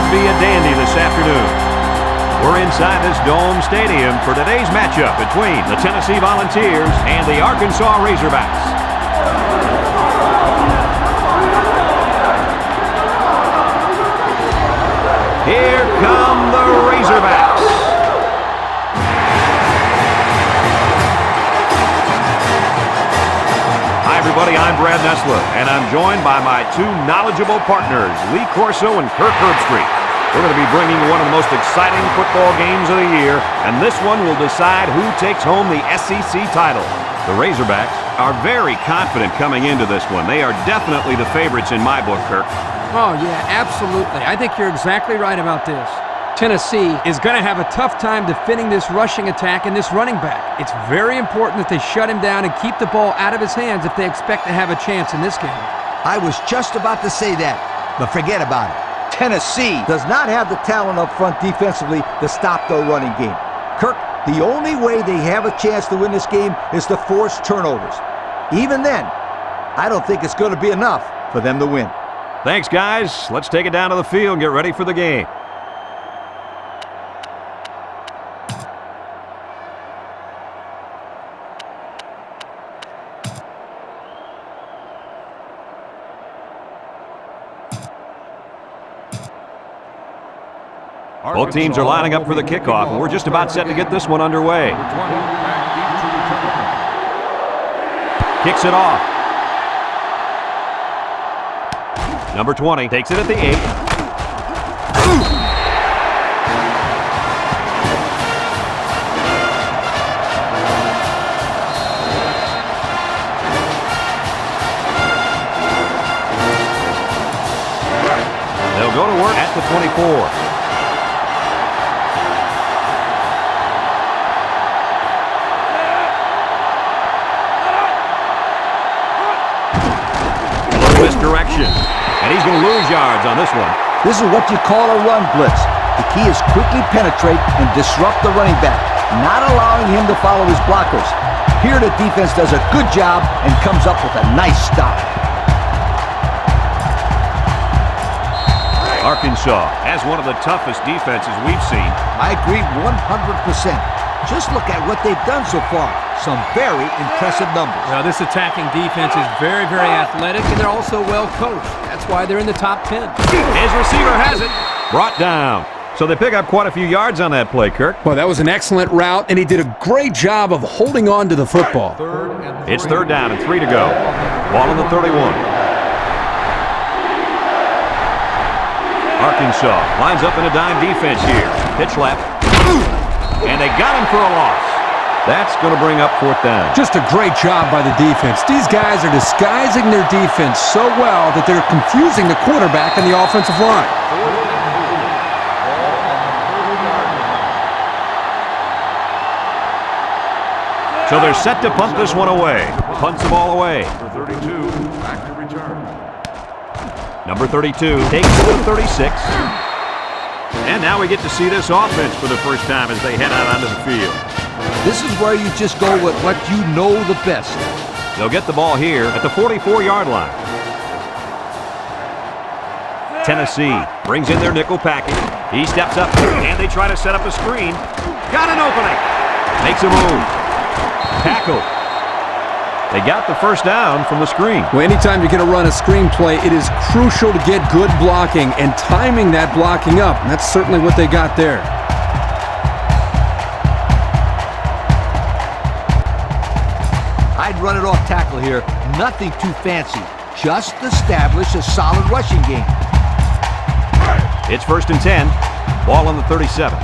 be a dandy this afternoon. We're inside this Dome Stadium for today's matchup between the Tennessee Volunteers and the Arkansas Razorbacks. Here come the Razorbacks. Hi, everybody. I'm Brad Nessler, and I'm joined by my two knowledgeable partners, Lee Corso and Kirk Herbstreit. We're going to be bringing one of the most exciting football games of the year, and this one will decide who takes home the SEC title. The Razorbacks are very confident coming into this one. They are definitely the favorites in my book, Kirk. Oh, yeah, absolutely. I think you're exactly right about this. Tennessee is going to have a tough time defending this rushing attack and this running back. It's very important that they shut him down and keep the ball out of his hands if they expect to have a chance in this game. I was just about to say that, but forget about it. Tennessee does not have the talent up front defensively to stop their running game. Kirk, the only way they have a chance to win this game is to force turnovers. Even then, I don't think it's going to be enough for them to win. Thanks, guys. Let's take it down to the field and get ready for the game. Both teams are lining up for the kickoff, and we're just about set to get this one underway. Kicks it off. Number 20 takes it at the 8. They'll go to work at the 24. Misdirection. And he's going to lose yards on this one. This is what you call a run blitz. The key is quickly penetrate and disrupt the running back, not allowing him to follow his blockers. Here the defense does a good job and comes up with a nice stop. Arkansas has one of the toughest defenses we've seen. I agree 100%. Just look at what they've done so far. Some very impressive numbers. Well, this attacking defense is very, very athletic, and they're also well coached. That's why they're in the top 10. His receiver has it. Brought down. So they pick up quite a few yards on that play, Kirk. Well, that was an excellent route, and he did a great job of holding on to the football. It's third down and 3 to go. Ball on the 31. Arkansas lines up in a dime defense here. Pitch left. And they got him for a loss. That's going to bring up fourth down. Just a great job by the defense. These guys are disguising their defense so well that they're confusing the quarterback and the offensive line. So they're set to punt this one away. Punts the ball away. Number 32, back to return. Number 32 takes it to 36. And now we get to see this offense for the first time as they head out onto the field. This is where you just go with what you know the best. They'll get the ball here at the 44-yard line. Tennessee brings in their nickel package. He steps up, and they try to set up a screen. Got an opening. Makes a move. Tackle. They got the first down from the screen. Well, anytime you're going to run a screen play, it is crucial to get good blocking and timing that blocking up. And that's certainly what they got there. I'd run it off tackle here. Nothing too fancy. Just establish a solid rushing game. It's first and 10. Ball on the 37.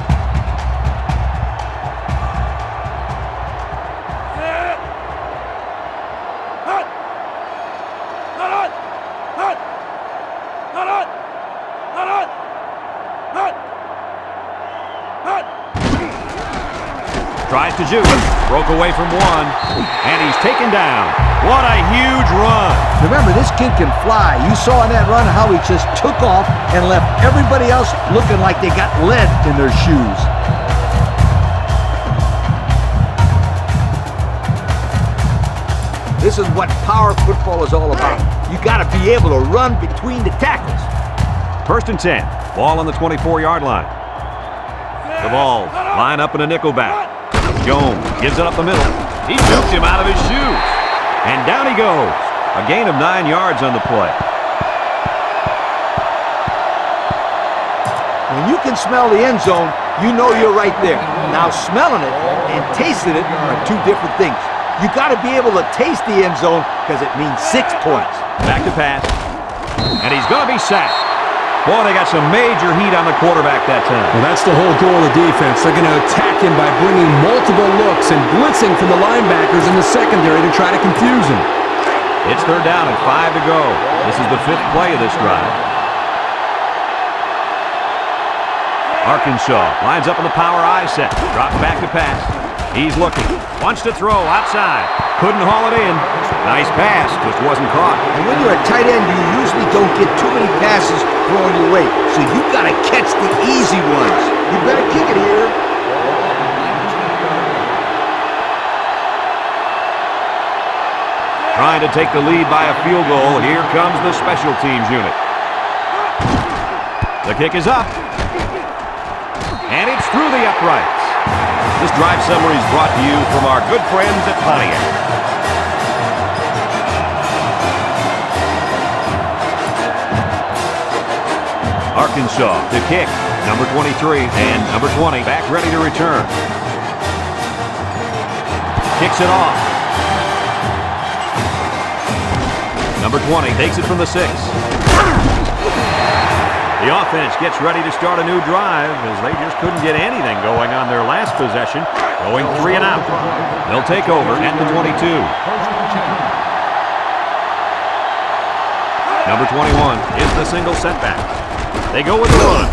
Tries to juke. Broke away from one. And he's taken down. What a huge run. Remember, this kid can fly. You saw in that run how he just took off and left everybody else looking like they got lead in their shoes. This is what power football is all about. You got to be able to run between the tackles. First and 10. Ball on the 24-yard line. The ball line up in a nickel back. Jones gives it up the middle. He juked him out of his shoes. And down he goes. A gain of 9 yards on the play. When you can smell the end zone, you know you're right there. Now, smelling it and tasting it are two different things. You got to be able to taste the end zone because it means 6 points. Back to pass. And he's going to be sacked. Boy, they got some major heat on the quarterback that time. Well, that's the whole goal of the defense. They're going to attack him by bringing multiple looks and blitzing from the linebackers in the secondary to try to confuse him. It's 3rd down and 5 to go. This is the 5th play of this drive. Arkansas lines up in the power I set. Drops back to pass. He's looking. Wants to throw outside. Couldn't haul it in. Nice pass. Just wasn't caught. And when you're a tight end, you usually don't get too many passes thrown your way. So you got to catch the easy ones. You better kick it here. Trying to take the lead by a field goal. Here comes the special teams unit. The kick is up. And it's through the uprights. This drive summary is brought to you from our good friends at Pontiac. Arkansas to kick. Number 23 and number 20 back ready to return. Kicks it off. Number 20 takes it from the 6. The offense gets ready to start a new drive as they just couldn't get anything going on their last possession, going 3 and out. They'll take over at the 22. Number 21 is the single setback. They go with the run,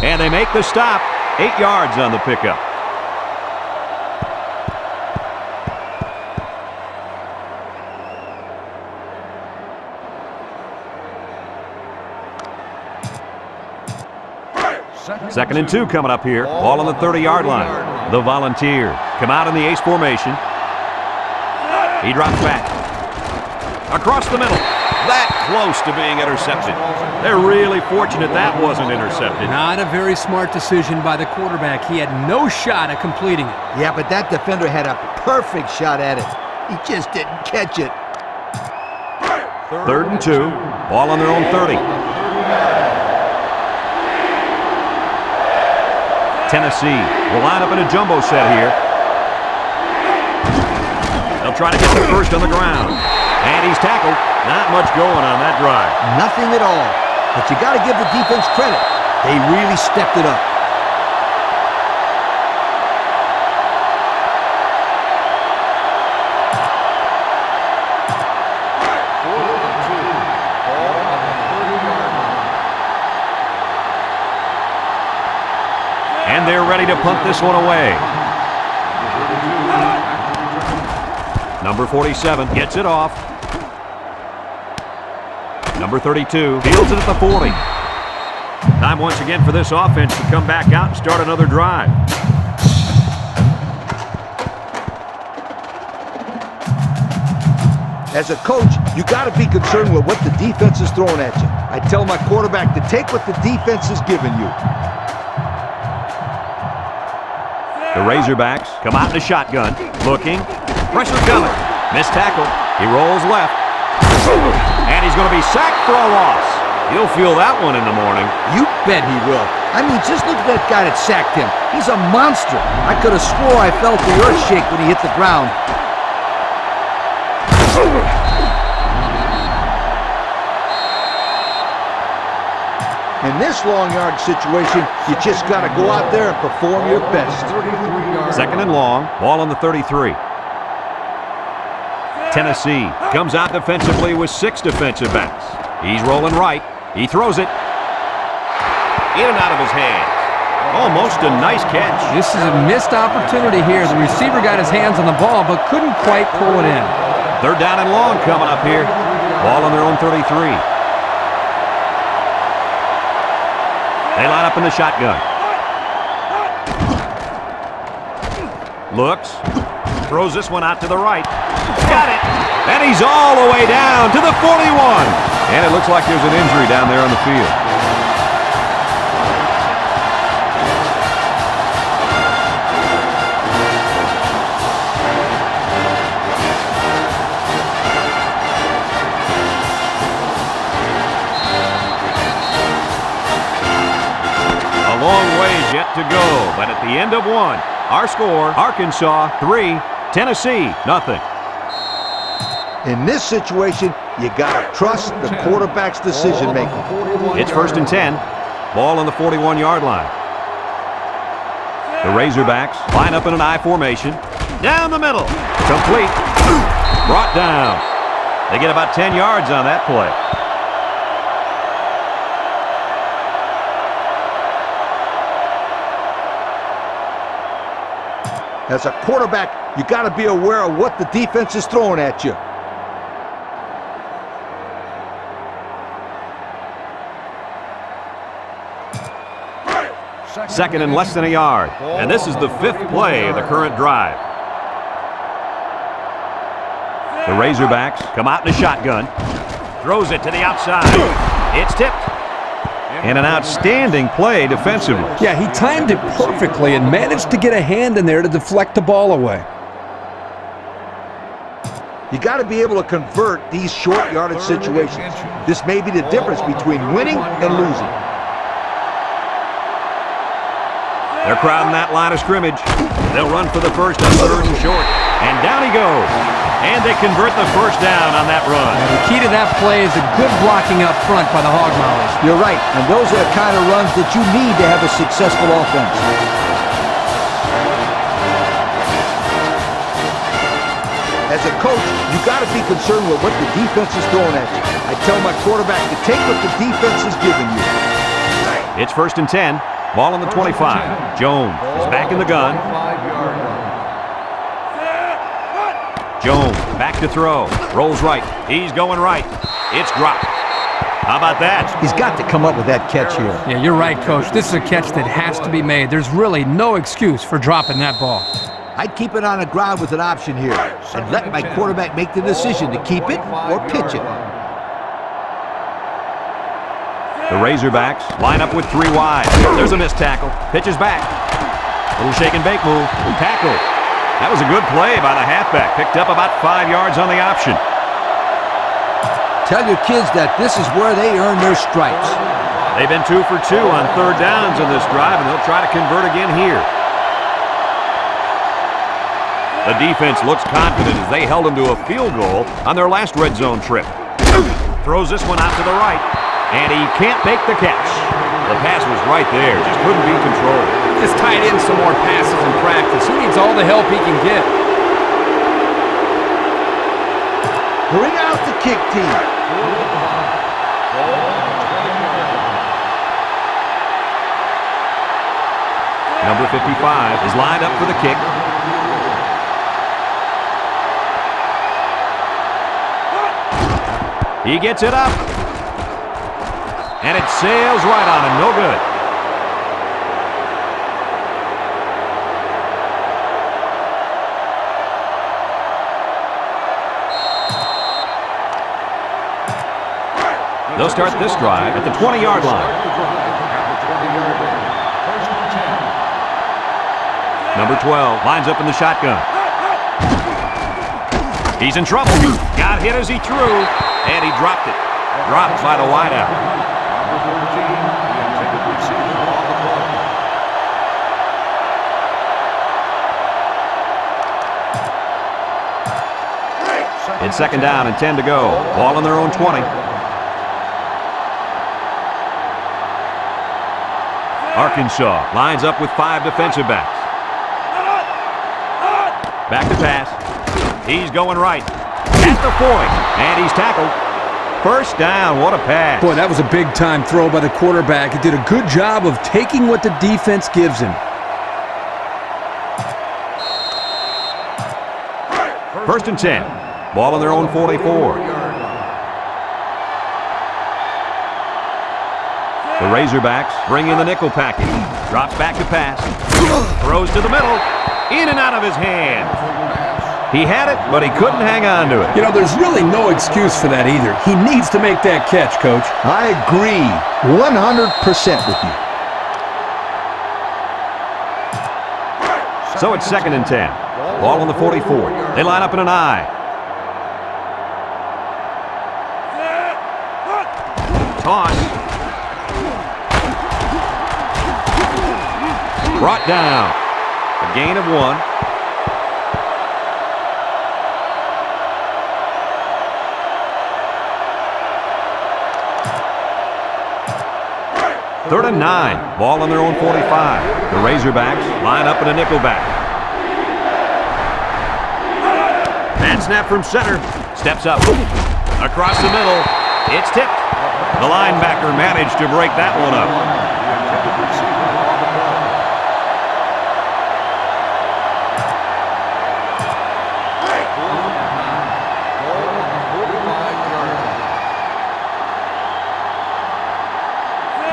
and they make the stop. 8 yards on the pickup. Second and 2 coming up here. Ball on the 30-yard line. The Volunteers come out in the ace formation. He drops back. Across the middle. That close to being intercepted. They're really fortunate that wasn't intercepted. Not a very smart decision by the quarterback. He had no shot at completing it. Yeah, but that defender had a perfect shot at it. He just didn't catch it. 3rd and 2. Ball on their own 30. Tennessee will line up in a jumbo set here. They'll try to get the first on the ground. And he's tackled. Not much going on that drive. Nothing at all. But you got to give the defense credit. They really stepped it up. And they're ready to punt this one away. Number 47 gets it off. Number 32 fields it at the 40. Time once again for this offense to come back out and start another drive. As a coach, you got to be concerned with what the defense is throwing at you. I tell my quarterback to take what the defense is giving you. The Razorbacks come out in a shotgun. Looking. Pressure coming. Missed tackle. He rolls left. And he's going to be sacked for a loss. He'll feel that one in the morning. You bet he will. I mean, just look at that guy that sacked him. He's a monster. I could have swore I felt the earth shake when he hit the ground. In this long yard situation, you just got to go out there and perform your best. 2nd and long. Ball on the 33. Tennessee comes out defensively with 6 defensive backs. He's rolling right. He throws it. In and out of his hands. Almost a nice catch. This is a missed opportunity here. The receiver got his hands on the ball but couldn't quite pull it in. 3rd down and long coming up here. Ball on their own 33. They line up in the shotgun. Looks. Throws this one out to the right. Got it. And he's all the way down to the 41. And it looks like there's an injury down there on the field. yet to go, but at the end of one, our score, Arkansas 3, Tennessee nothing. In this situation, you got to trust the quarterback's decision-making. It's 1st and 10. Ball on the 41-yard line. The Razorbacks line up in an I formation. Down the middle. Complete. Brought down. They get about 10 yards on that play. As a quarterback, you got to be aware of what the defense is throwing at you. Second and less than a yard. And this is the 5th play of the current drive. The Razorbacks come out in a shotgun. Throws it to the outside. It's tipped. And an outstanding play defensively. Yeah, he timed it perfectly and managed to get a hand in there to deflect the ball away. You got to be able to convert these short yardage situations. This may be the difference between winning and losing. They're crowding that line of scrimmage. They'll run for the first on 3rd and short. And down he goes. And they convert the first down on that run. And the key to that play is a good blocking up front by the Hog Mollies. You're right, and those are the kind of runs that you need to have a successful offense. As a coach, you got to be concerned with what the defense is throwing at you. I tell my quarterback to take what the defense is giving you. It's 1st and 10. Ball on the 25. Jones is back in the gun. Jones back to throw. Rolls right. He's going right. It's dropped. How about that? He's got to come up with that catch here. Yeah, you're right, Coach. This is a catch that has to be made. There's really no excuse for dropping that ball. I'd keep it on the ground with an option here and let my quarterback make the decision to keep it or pitch it. The Razorbacks line up with 3 wide. There's a missed tackle. Pitches back. Little shake and bake move. Tackle. That was a good play by the halfback. Picked up about 5 yards on the option. Tell your kids that this is where they earn their stripes. They've been 2 for 2 on 3rd downs in this drive, and they'll try to convert again here. The defense looks confident as they held them to a field goal on their last red zone trip. Throws this one out to the right. And he can't make the catch. The pass was right there, just couldn't be controlled. Just tied in some more passes in practice. He needs all the help he can get. Bring out the kick team. Number 55 is lined up for the kick. He gets it up. And it sails right on him. No good. They'll start this drive at the 20-yard line. Number 12 lines up in the shotgun. He's in trouble. Got hit as he threw, and he dropped it. Dropped by the wideout. It's 2nd down and 10 to go. Ball on their own 20. Arkansas lines up with 5 defensive backs. Back to pass. He's going right. At the 40. And he's tackled. 1st down. What a pass. Boy, that was a big-time throw by the quarterback. He did a good job of taking what the defense gives him. 1st and 10. Ball on their own 44. The Razorbacks bring in the nickel package. Drops back to pass. Throws to the middle. In and out of his hand. He had it, but he couldn't hang on to it. You know, there's really no excuse for that either. He needs to make that catch, Coach. I agree 100% with you. So it's 2nd and 10. Ball on the 44. They line up in an I. Toss. Brought down. A gain of 1. Third and 9. Ball on their own 45. The Razorbacks line up in a nickel back. And snap from center. Steps up. Across the middle. It's tipped. The linebacker managed to break that one up.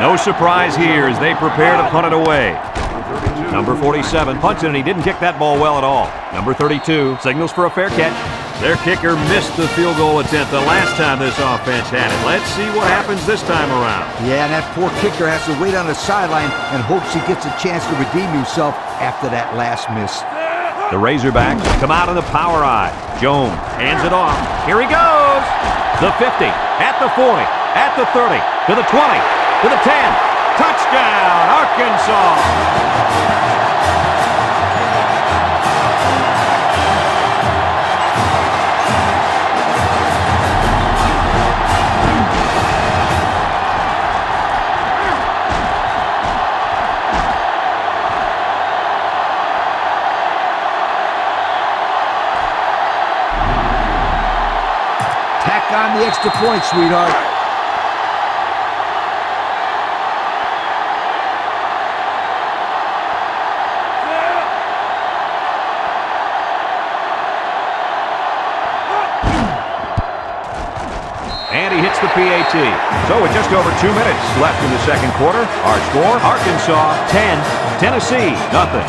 No surprise here as they prepare to punt it away. Number 47 punts it, and he didn't kick that ball well at all. Number 32 signals for a fair catch. Their kicker missed the field goal attempt the last time this offense had it. Let's see what happens this time around. Yeah, and that poor kicker has to wait on the sideline and hopes he gets a chance to redeem himself after that last miss. The Razorbacks come out in the power eye. Jones hands it off. Here he goes. The 50, at the 40, at the 30, to the 20, to the 10. Touchdown, Arkansas. Tack on the extra point, sweetheart. And he hits the PAT. So with just over 2 minutes left in the second quarter, our score, Arkansas 10, Tennessee nothing.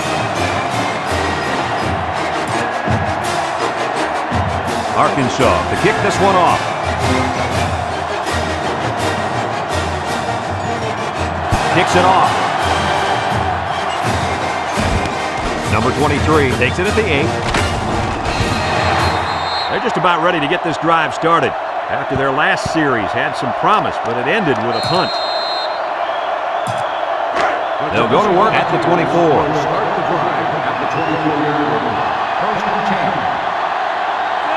Arkansas to kick this one off. Kicks it off. Number 23 takes it at the 8. They're just about ready to get this drive started. After their last series had some promise, but it ended with a punt. They'll go to work at the 24.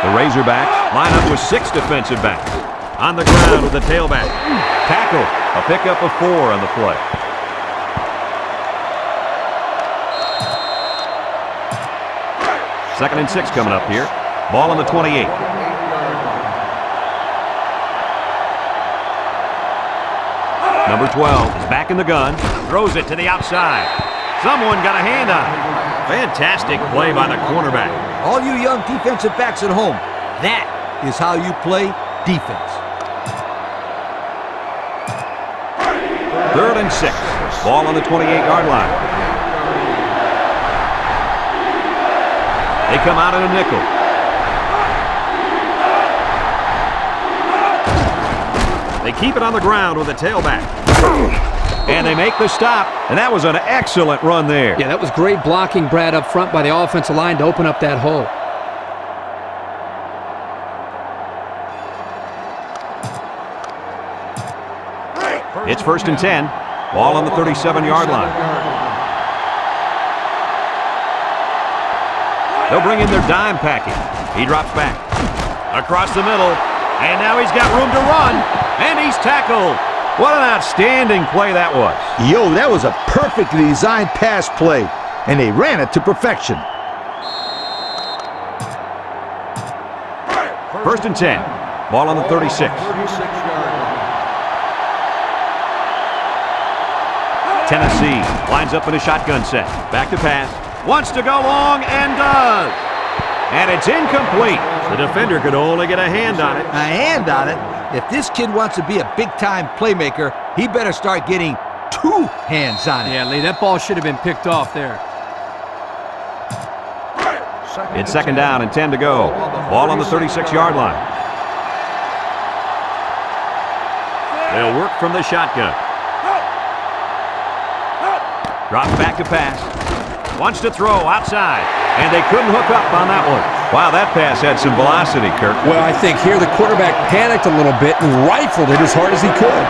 The Razorbacks line up with 6 defensive backs. On the ground with the tailback. Tackle. A pickup of 4 on the play. Second and 6 coming up here. Ball on the 28. Number 12 is back in the gun. Throws it to the outside. Someone got a hand on it. Fantastic play by the cornerback. All you young defensive backs at home, that is how you play defense. Third and 6. Ball on the 28-yard line. They come out in a nickel. They keep it on the ground with the tailback. And they make the stop, and that was an excellent run there. Yeah, that was great blocking, Brad, up front by the offensive line to open up that hole. It's first and 10. Ball on the 37-yard line. They'll bring in their dime package. He drops back. Across the middle. And now he's got room to run. And he's tackled. What an outstanding play that was. Yo, that was a perfectly designed pass play, and they ran it to perfection. First and 10. Ball on the 36. Tennessee lines up in a shotgun set. Back to pass. Wants to go long and does. And it's incomplete. The defender could only get a hand on it. A hand on it? If this kid wants to be a big-time playmaker, he better start getting 2 hands on it. Yeah, Lee, that ball should have been picked off there. It's second down and 10 to go. Ball on the 36-yard line. They'll work from the shotgun. Drops back to pass. Wants to throw outside. And they couldn't hook up on that one. Wow, that pass had some velocity, Kirk. Well, I think here the quarterback panicked a little bit and rifled it as hard as he could.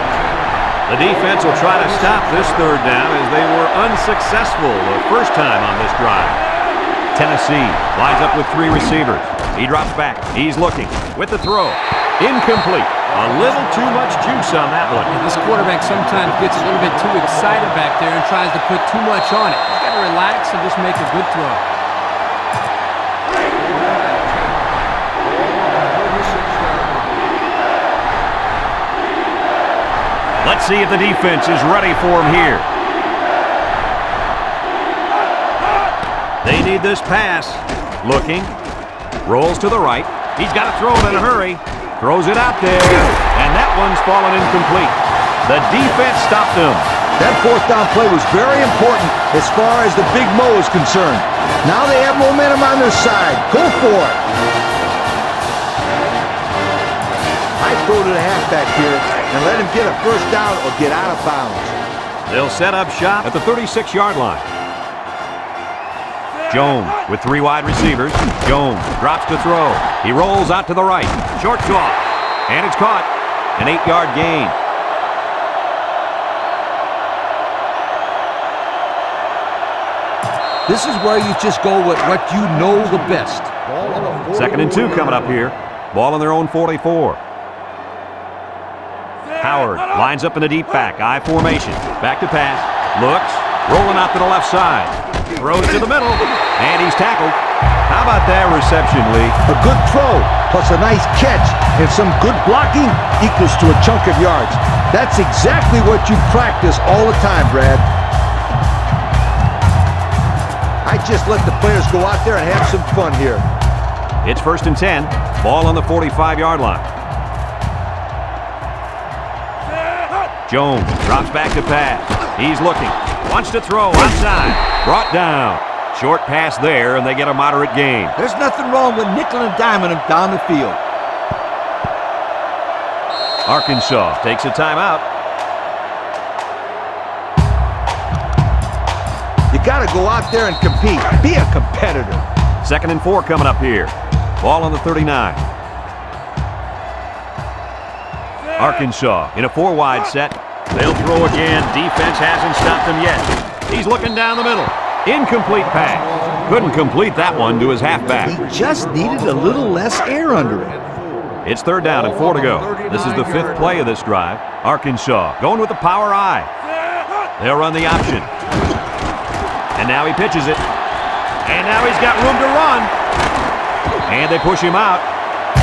The defense will try to stop this third down as they were unsuccessful the first time on this drive. Tennessee lines up with 3 receivers. He drops back. He's looking with the throw. Incomplete. A little too much juice on that one. And this quarterback sometimes gets a little bit too excited back there and tries to put too much on it. He's got to relax and just make a good throw. Let's see if the defense is ready for him here. They need this pass. Looking. Rolls to the right. He's got to throw it in a hurry. Throws it out there. And that one's fallen incomplete. The defense stopped him. That 4th down play was very important as far as the Big Mo is concerned. Now they have momentum on their side. Go for it. I throw to the halfback here and let him get a first down or get out of bounds. They'll set up shop at the 36-yard line. Jones with 3 wide receivers. Jones drops to throw. He rolls out to the right. Short toss. And it's caught. An 8-yard gain. This is where you just go with what you know the best. 2nd and 2 coming up here. Ball on their own 44. Howard lines up in the deep back. I formation. Back to pass. Looks. Rolling out to the left side. Throws to the middle. And he's tackled. How about that reception, Lee? A good throw plus a nice catch and some good blocking equals to a chunk of yards. That's exactly what you practice all the time, Brad. I just let the players go out there and have some fun here. It's 1st and 10. Ball on the 45-yard line. Jones drops back to pass. He's looking. Wants to throw outside. Brought down. Short pass there, and they get a moderate gain. There's nothing wrong with nickel and diming him down the field. Arkansas takes a timeout. You got to go out there and compete. Be a competitor. 2nd and 4 coming up here. Ball on the 39. Arkansas in a 4-wide set. They'll throw again. Defense hasn't stopped them yet. He's looking down the middle. Incomplete pass. Couldn't complete that one to his halfback. He just needed a little less air under it. It's 3rd down and 4 to go. This is the 5th play of this drive. Arkansas going with the power I. They'll run the option. And now he pitches it. And now he's got room to run. And they push him out.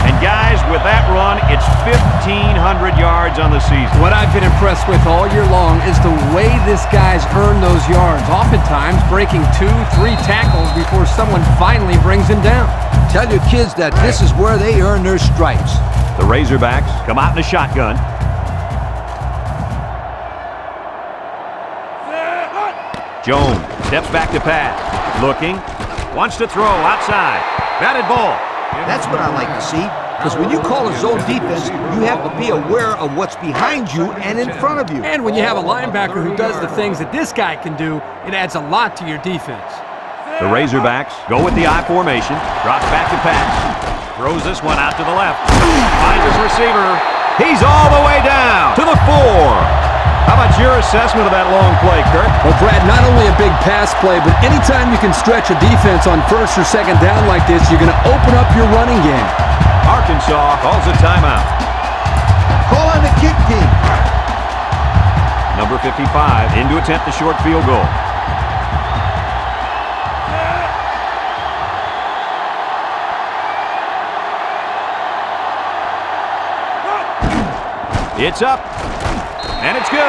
And guys, with that run, it's 1,500 yards on the season. What I've been impressed with all year long is the way this guy's earned those yards. Oftentimes breaking 2, 3 tackles before someone finally brings him down. Tell your kids that this is where they earn their stripes. The Razorbacks come out in a shotgun. Jones steps back to pass. Looking. Wants to throw outside. Batted ball. That's what I like to see. Because when you call a zone defense, you have to be aware of what's behind you and in front of you. And when you have a linebacker who does the things that this guy can do, it adds a lot to your defense. The Razorbacks go with the I formation. Drops back to pass. Throws this one out to the left. Finds his receiver. He's all the way down to the 4. How about your assessment of that long play, Kurt? Well, Brad, not only a big pass play, but anytime you can stretch a defense on 1st or 2nd down like this, you're going to open up your running game. Arkansas calls a timeout. Call on the kick team. Number 55 in to attempt the short field goal. It's up. And it's good.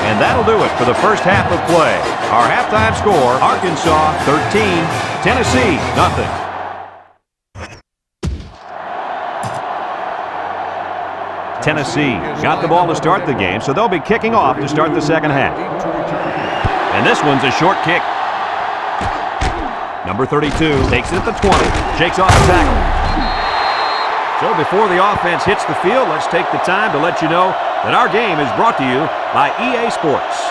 And that'll do it for the first half of play. Our halftime score, Arkansas 13, Tennessee nothing. Tennessee got the ball to start the game, so they'll be kicking off to start the second half. And this one's a short kick. Number 32 takes it at the 20, shakes off the tackle. So before the offense hits the field, let's take the time to let you know that our game is brought to you by EA Sports.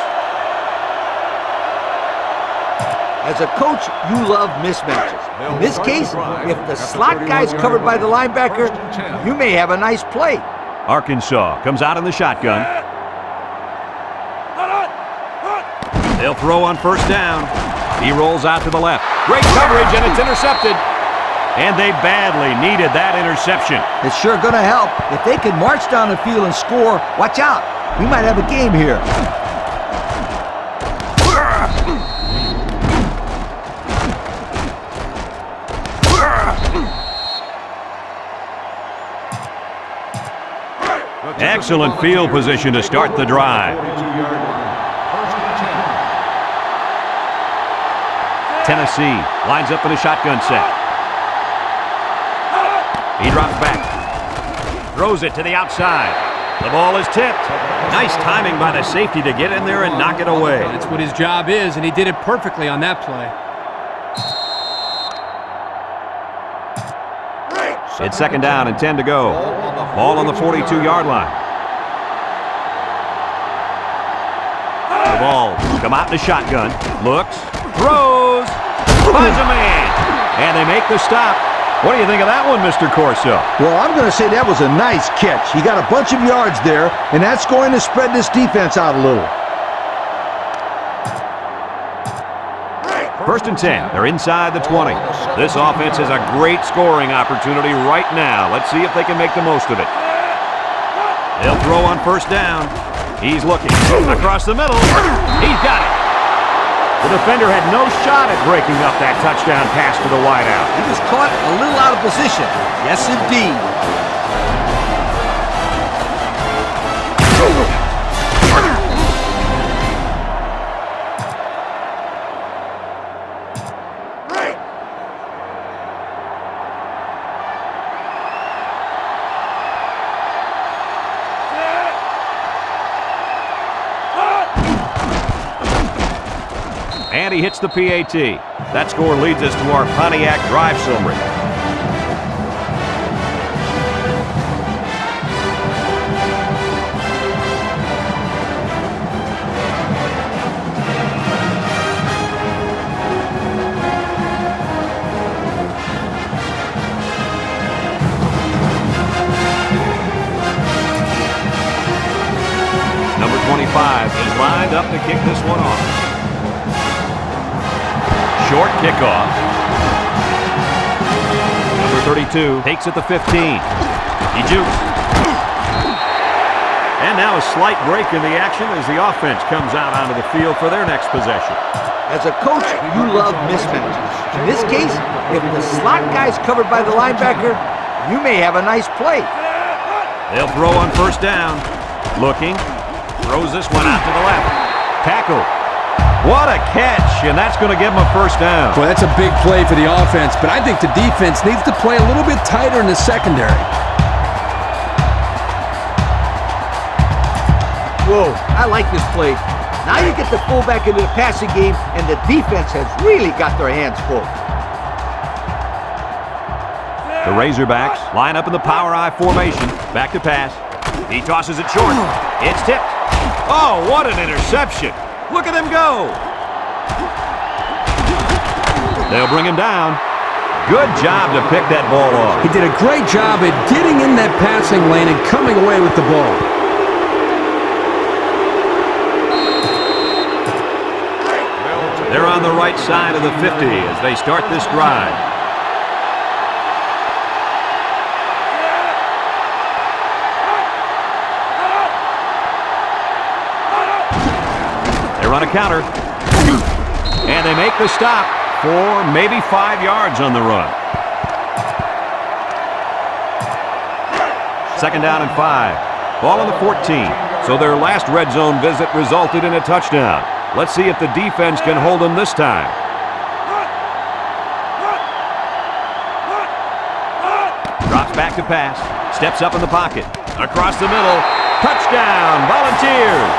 As a coach, you love mismatches. In this case, if the slot guy's covered by the linebacker, you may have a nice play. Arkansas comes out in the shotgun. They'll throw on first down. He rolls out to the left. Great coverage, and it's intercepted. And they badly needed that interception. It's sure going to help. If they can march down the field and score, watch out. We might have a game here. Excellent field position to start the drive. Tennessee lines up in a shotgun set. He drops back. Throws it to the outside. The ball is tipped. Nice timing by the safety to get in there and knock it away. That's what his job is, and he did it perfectly on that play. It's second down and 10 to go. Ball on the 42-yard line. The ball come out in the shotgun. Looks, throws, finds a man. And they make the stop. What do you think of that one, Mr. Corso? Well, I'm going to say that was a nice catch. He got a bunch of yards there, and that's going to spread this defense out a little. First and 10. They're inside the 20. This offense has a great scoring opportunity right now. Let's see if they can make the most of it. They'll throw on first down. He's looking. Across the middle. He's got it. The defender had no shot at breaking up that touchdown pass to the wideout. He was caught a little out of position. Yes, indeed. And he hits the PAT. That score leads us to our Pontiac drive summary. Number 25 is lined up to kick this one off. Short kickoff. Number 32 takes it to 15. He jukes. And now a slight break in the action as the offense comes out onto the field for their next possession. As a coach, you love mismatches. In this case, if the slot guy's covered by the linebacker, you may have a nice play. They'll throw on first down. Looking. Throws this one out to the left. Tackle. What a catch, and that's going to give him a first down. Well, that's a big play for the offense, but I think the defense needs to play a little bit tighter in the secondary. Whoa, I like this play. Now you get the fullback into the passing game, and the defense has really got their hands full. The Razorbacks line up in the power I formation. Back to pass. He tosses it short. It's tipped. Oh, what an interception. Look at him go. They'll bring him down. Good job to pick that ball off. He did a great job at getting in that passing lane and coming away with the ball. They're on the right side of the 50 as they start this drive. They run a counter. And they make the stop for maybe 5 yards on the run. Second down and 5. Ball on the 14. So their last red zone visit resulted in a touchdown. Let's see if the defense can hold them this time. Drops back to pass. Steps up in the pocket. Across the middle. Touchdown, Volunteers.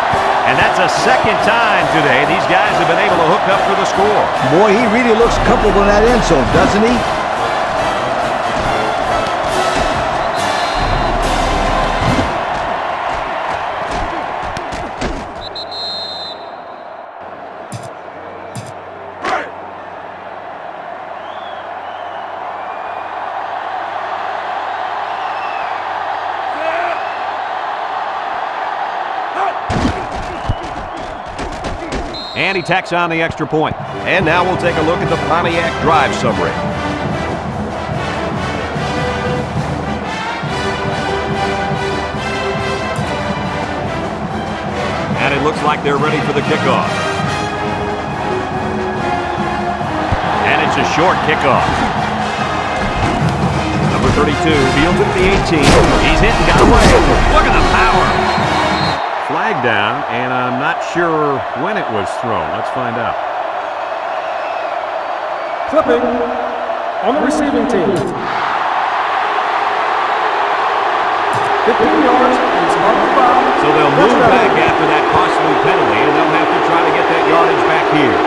And that's a second time today these guys have been able to hook up for the score. Boy, he really looks comfortable in that end zone, doesn't he? And he tacks on the extra point. And now we'll take a look at the Pontiac drive summary. And it looks like they're ready for the kickoff. And it's a short kickoff. Number 32 fields it at the 18. He's hit and got away. Look at the power. Flag down, and I'm not sure when it was thrown. Let's find out. Clipping on the receiving team. 15 yards and it's marked the foul. So they'll move back after that costly penalty, and they'll have to try to get that yardage back here.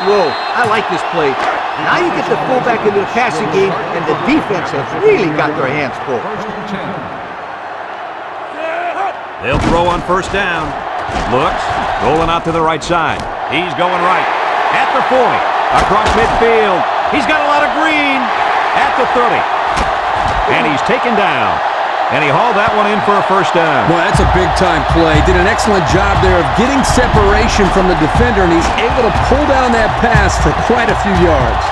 Whoa, I like this play. Now you get the fullback into the passing game, and the defense has really got their hands full. They'll throw on first down. Looks, rolling out to the right side. He's going right. At the 40. Across midfield. He's got a lot of green. At the 30. And he's taken down. And he hauled that one in for a first down. Boy, that's a big-time play. Did an excellent job there of getting separation from the defender, and he's able to pull down that pass for quite a few yards.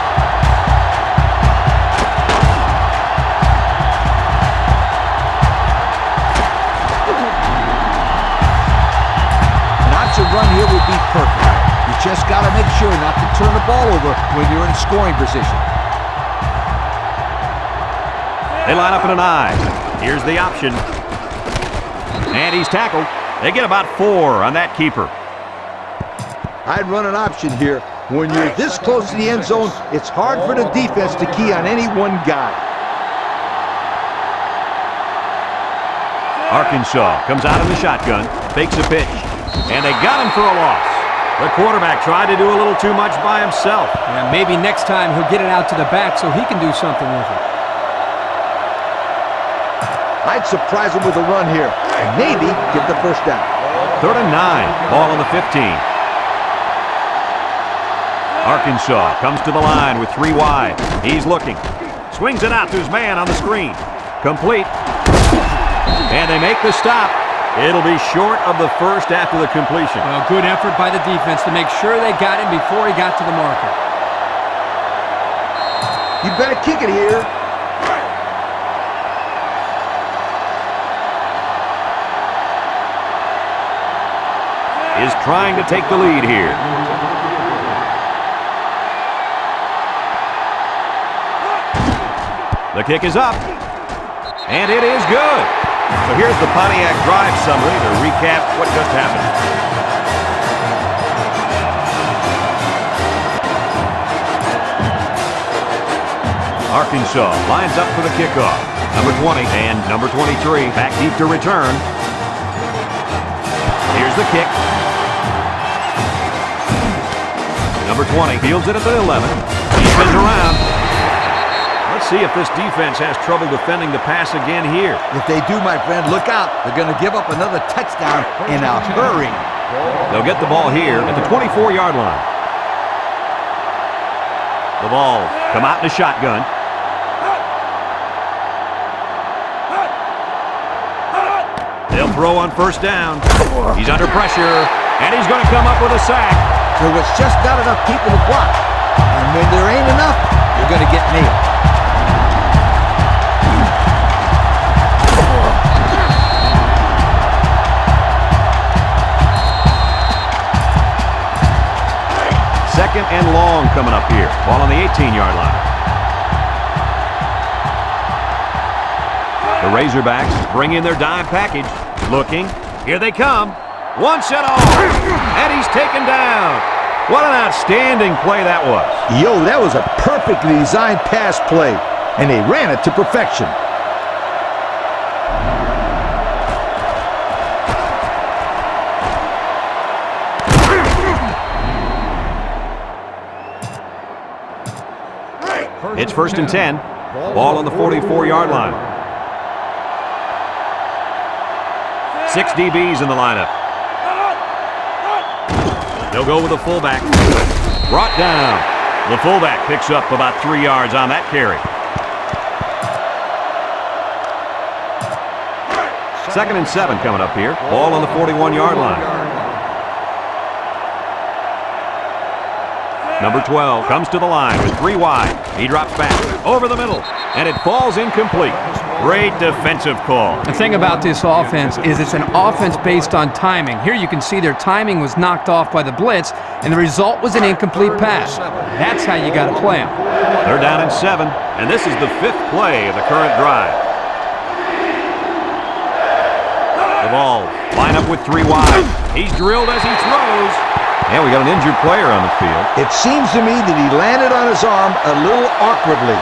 An option run here would be perfect. You just got to make sure not to turn the ball over when you're in scoring position. They line up in an I. Here's the option. And he's tackled. They get about 4 on that keeper. I'd run an option here. When you're this close to the end zone, it's hard for the defense to key on any one guy. Arkansas comes out in the shotgun, fakes a pitch, and they got him for a loss. The quarterback tried to do a little too much by himself. Yeah, maybe next time he'll get it out to the back so he can do something with it. I'd surprise him with a run here and maybe get the first down. 3rd and 9, ball on the 15. Arkansas comes to the line with 3 wide. He's looking. Swings it out to his man on the screen. Complete. And they make the stop. It'll be short of the first after the completion. Well, good effort by the defense to make sure they got him before he got to the marker. You better kick it here. Is trying to take the lead here. The kick is up. And it is good. So here's the Pontiac drive summary to recap what just happened. Arkansas lines up for the kickoff. Number 20 and number 23 back deep to return. Here's the kick. Number 20 fields it at the 11. He spins around. Let's see if this defense has trouble defending the pass again here. If they do, my friend, look out. They're going to give up another touchdown in a hurry. They'll get the ball here at the 24-yard line. The ball come out in a shotgun. They'll throw on first down. He's under pressure, and he's going to come up with a sack. There was just not enough people to block. And when there ain't enough, you're going to get nailed. Second and long coming up here. Ball on the 18-yard line. The Razorbacks bring in their dime package. Looking. Here they come. Once and all. And he's taken down. What an outstanding play that was. Yo, that was a perfectly designed pass play. And they ran it to perfection. It's 1st and 10. Ball on the 44-yard line. 6 DBs in the lineup. They'll go with the fullback. Brought down. The fullback picks up about 3 yards on that carry. 2nd and 7 coming up here. Ball on the 41-yard line. Number 12 comes to the line with 3 wide. He drops back over the middle, and it falls incomplete. Great defensive call. The thing about this offense is it's an offense based on timing. Here you can see their timing was knocked off by the blitz, and the result was an incomplete pass. That's how you got to play them. They're down in 7, and this is the 5th play of the current drive. The ball, line up with 3 wide. He's drilled as he throws. And we got an injured player on the field. It seems to me that he landed on his arm a little awkwardly.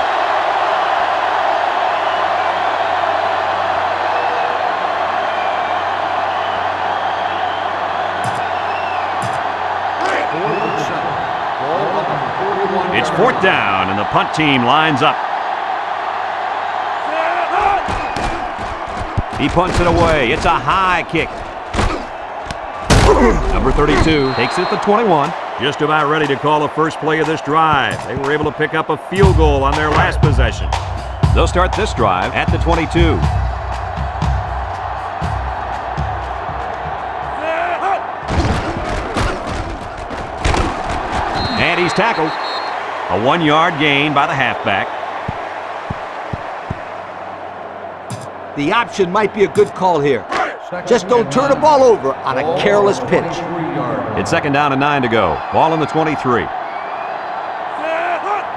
It's 4th down, and the punt team lines up. He punts it away. It's a high kick. Number 32 takes it at the 21. Just about ready to call the first play of this drive. They were able to pick up a field goal on their last possession. They'll start this drive at the 22. And he's tackled. A 1-yard gain by the halfback. The option might be a good call here. Just don't turn the ball over on a careless pitch. It's 2nd down and 9 to go. Ball on the 23.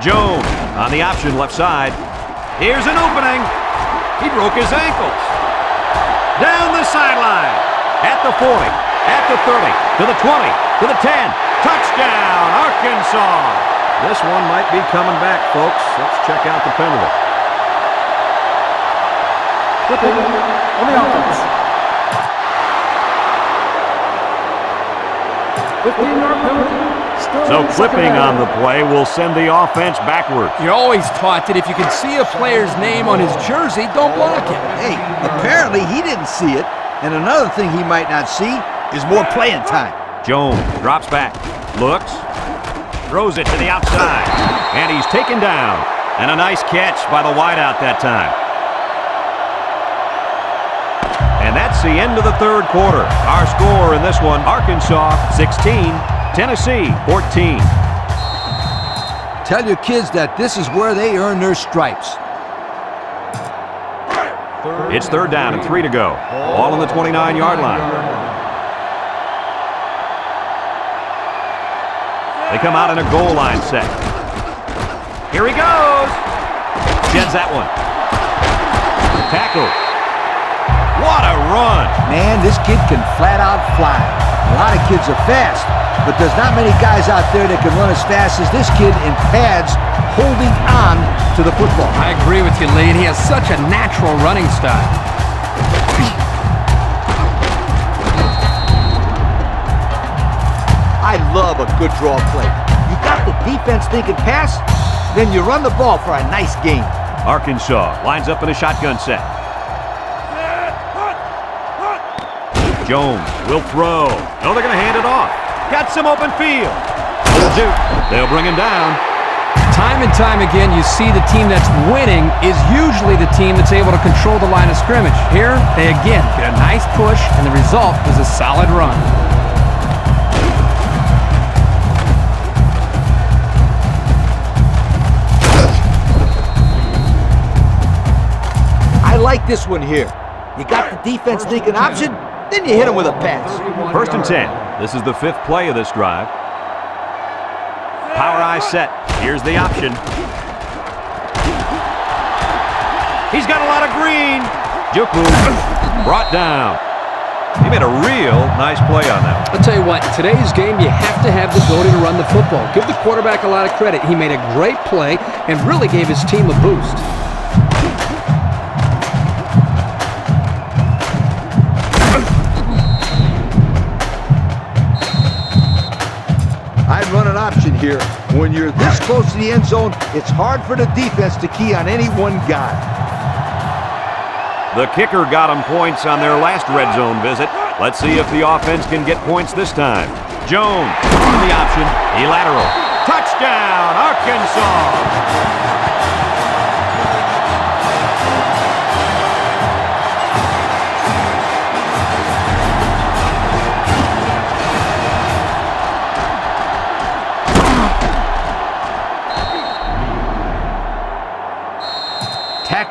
Jones on the option left side. Here's an opening. He broke his ankles. Down the sideline. At the 40. At the 30. To the 20. To the 10. Touchdown, Arkansas. This one might be coming back, folks. Let's check out the penalty. Flipping on the offense. 15-yard penalty. So clipping on the play will send the offense backwards. You're always taught that if you can see a player's name on his jersey, don't block him. Hey, apparently he didn't see it. And another thing he might not see is more playing time. Jones drops back, looks, throws it to the outside, and he's taken down. And a nice catch by the wideout that time. And that's the end of the 3rd quarter. Our score in this one, Arkansas 16, Tennessee 14. Tell your kids that this is where they earn their stripes. It's 3rd down and 3 to go. Ball on the 29-yard line. They come out in a goal line set. Here he goes. Sheds that one. Tackle. What a run. Man, this kid can flat out fly. A lot of kids are fast, but there's not many guys out there that can run as fast as this kid in pads holding on to the football. I agree with you, Lee, and he has such a natural running style. I love a good draw play. You got the defense thinking pass, then you run the ball for a nice gain. Arkansas lines up in a shotgun set. Jones will throw. No, they're going to hand it off. Got some open field. They'll bring him down. Time and time again, you see the team that's winning is usually the team that's able to control the line of scrimmage. Here, they again get a nice push, and the result was a solid run. I like this one here. You got the defense thinking option, then you hit him with a pass. 1st and 10. This is the 5th play of this drive. Power eye set. Here's the option. He's got a lot of green. Juku brought down. He made a real nice play on that. I'll tell you what, in today's game, you have to have the ability to run the football. Give the quarterback a lot of credit. He made a great play and really gave his team a boost. I'd run an option here. When you're this close to the end zone, it's hard for the defense to key on any one guy. The kicker got him points on their last red zone visit. Let's see if the offense can get points this time. Jones on the option. He lateral. Touchdown, Arkansas!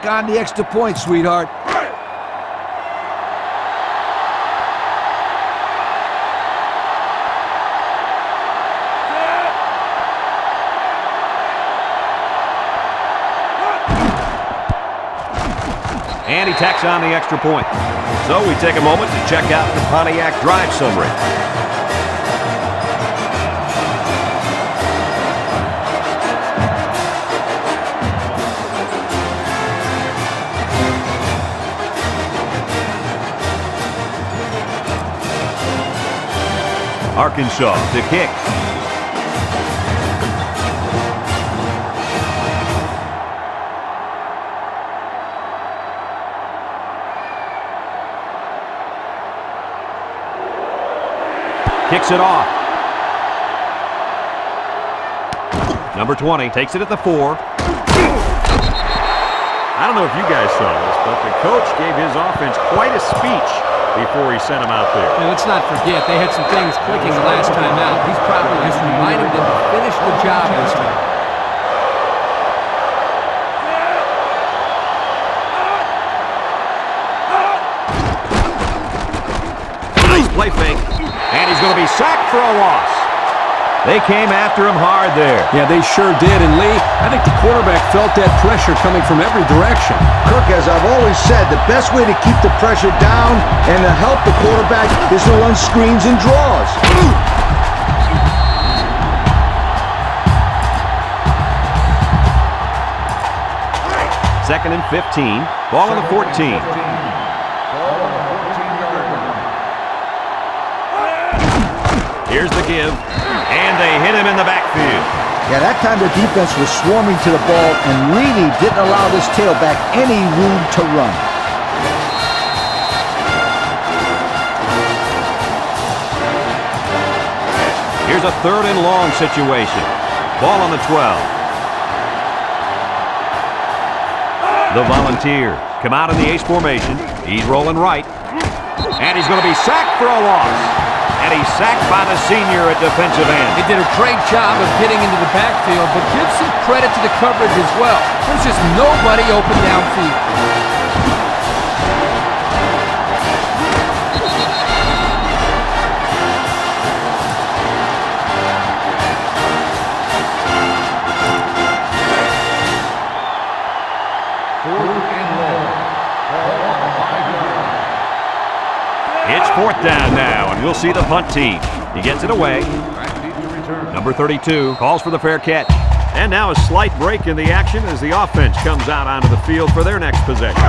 back on the extra point, sweetheart. And he tacks on the extra point. So we take a moment to check out the Pontiac drive summary. Arkansas to kick. Kicks it off. Number 20 takes it at the 4. I don't know if you guys saw this, but the coach gave his offense quite a speech before he sent them out there. And let's not forget, they had some things clicking last time out. He's probably just reminding them to finish the job this time. Nice play fake. And he's going to be sacked for a loss. They came after him hard there. Yeah, they sure did. And Lee, I think the quarterback felt that pressure coming from every direction. Kirk, as I've always said, the best way to keep the pressure down and to help the quarterback is to run screens and draws. 2nd and 15. Ball on the 14. Here's the give, and they hit him in the backfield. Yeah, that time the defense was swarming to the ball and really didn't allow this tailback any room to run. Here's a 3rd and long situation. Ball on the 12. The Volunteers come out in the ace formation. He's rolling right, and he's going to be sacked for a loss. And he's sacked by the senior at defensive end. They did a great job of getting into the backfield, but give some credit to the coverage as well. There's just nobody open downfield. It's 4th down now, and we'll see the punt team. He gets it away. Number 32 calls for the fair catch. And now a slight break in the action as the offense comes out onto the field for their next possession.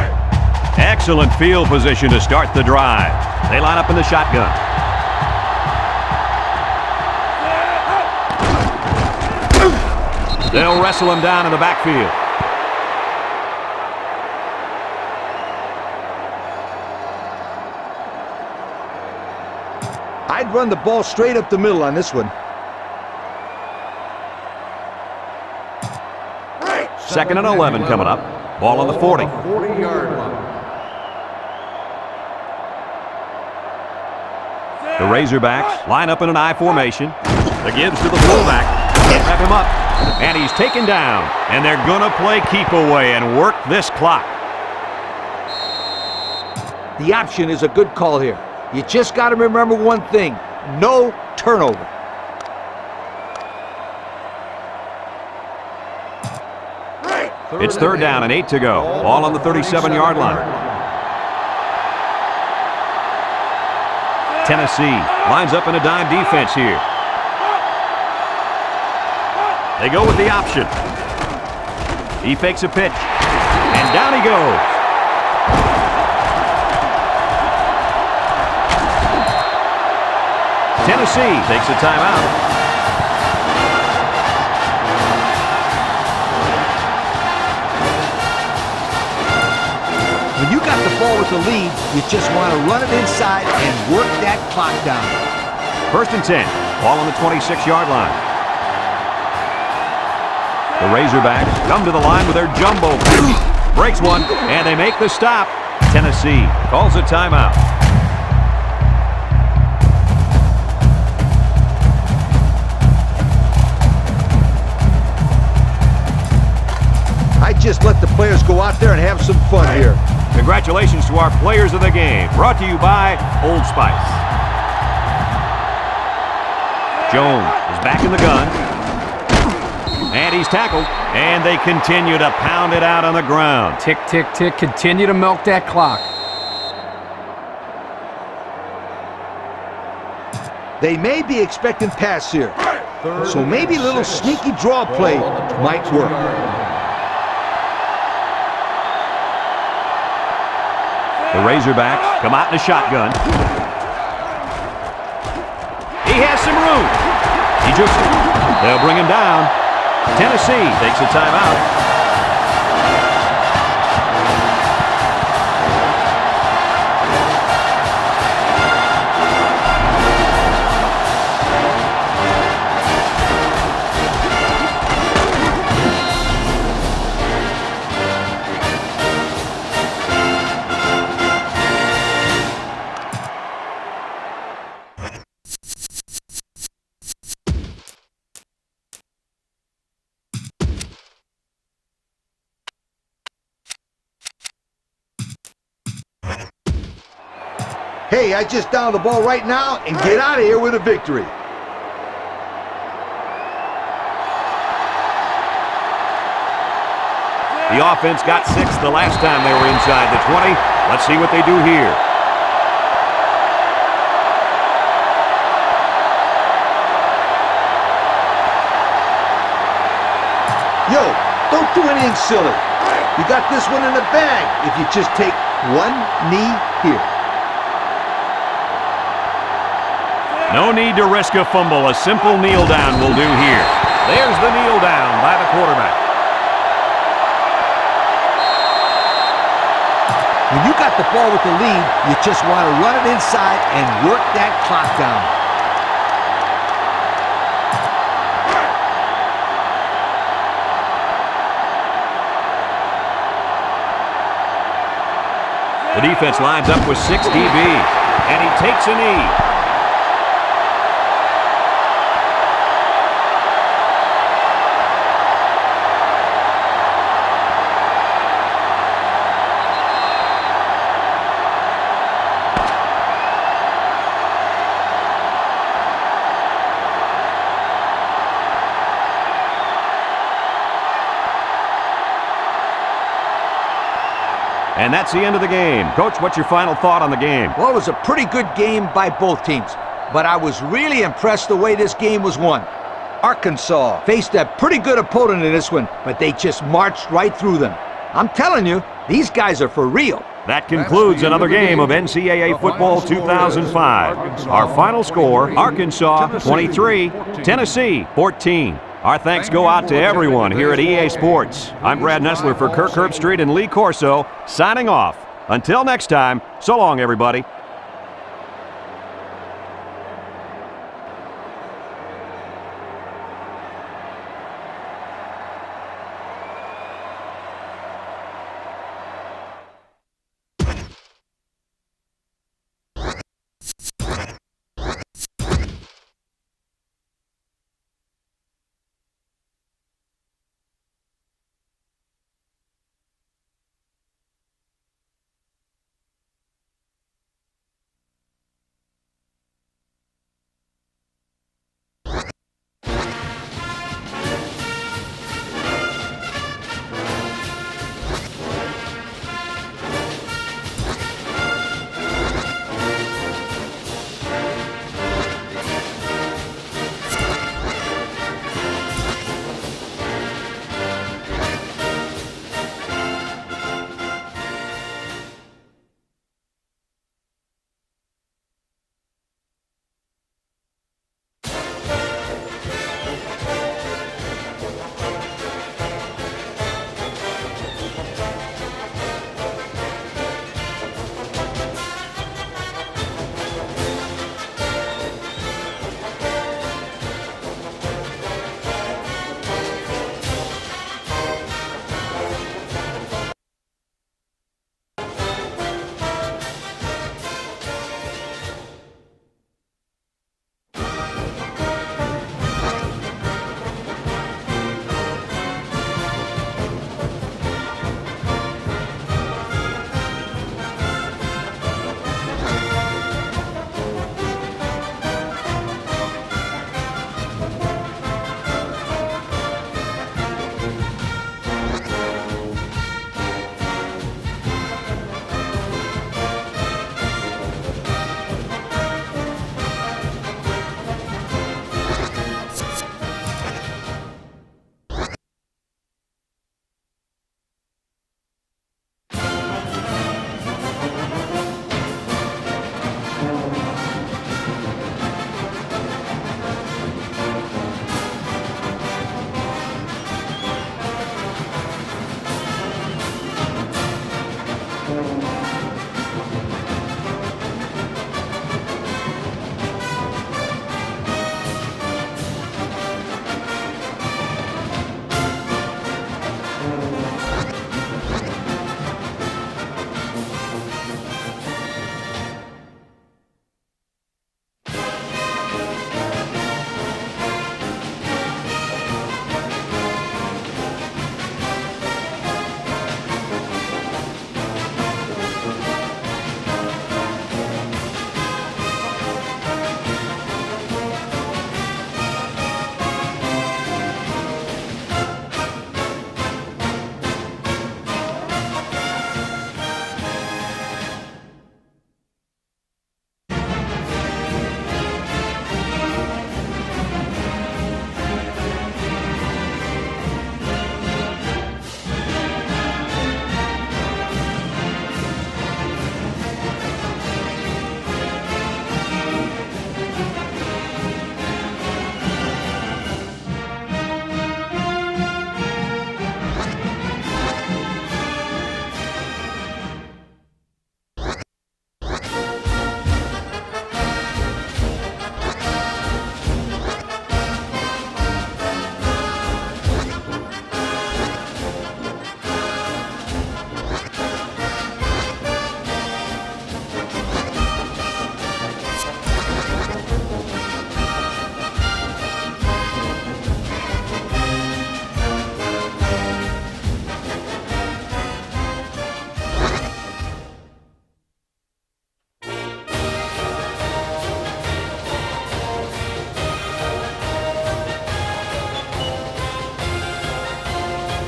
Excellent field position to start the drive. They line up in the shotgun. They'll wrestle him down in the backfield. I'd run the ball straight up the middle on this one. 2nd and 11 coming up. Ball on the 40. 40-yard line. The Razorbacks line up in an I formation. The gives to the fullback. Wrap him up. And he's taken down. And they're going to play keep away and work this clock. The option is a good call here. You just got to remember one thing. No turnover. It's 3rd down and 8 to go. Ball on the 37-yard line. Tennessee lines up in a dime defense here. They go with the option. He fakes a pitch. And down he goes. Tennessee takes a timeout. When you got the ball with the lead, you just want to run it inside and work that clock down. 1st and 10. Ball on the 26-yard line. The Razorbacks come to the line with their jumbo. Breaks one, and they make the stop. Tennessee calls a timeout. just let the players go out there and have some fun here. Congratulations to our players of the game. Brought to you by Old Spice. Jones is back in the gun. And he's tackled. And they continue to pound it out on the ground. Tick, tick, tick. Continue to milk that clock. They may be expecting pass here. So maybe a little sneaky draw play might work. The Razorbacks come out in a shotgun. He has some room. He jukes it. They'll bring him down. Tennessee takes a timeout. Hey, I just down the ball right now and get out of here with a victory. The offense got 6 the last time they were inside the 20. Let's see what they do here. Yo, don't do anything silly. You got this one in the bag if you just take one knee here. No need to risk a fumble. A simple kneel down will do here. There's the kneel down by the quarterback. When you got the ball with the lead, you just want to run it inside and work that clock down. The defense lines up with 6 DBs, and he takes a knee. And that's the end of the game. Coach, what's your final thought on the game? Well, it was a pretty good game by both teams, but I was really impressed the way this game was won. Arkansas faced a pretty good opponent in this one, but they just marched right through them. I'm telling you, these guys are for real. That concludes another game of NCAA Football 2005. Our final score, Arkansas 23, Tennessee 14. Our thanks go out to everyone here at EA Sports. I'm Brad Nessler for Kirk Herbstreit and Lee Corso, signing off. Until next time, so long, everybody.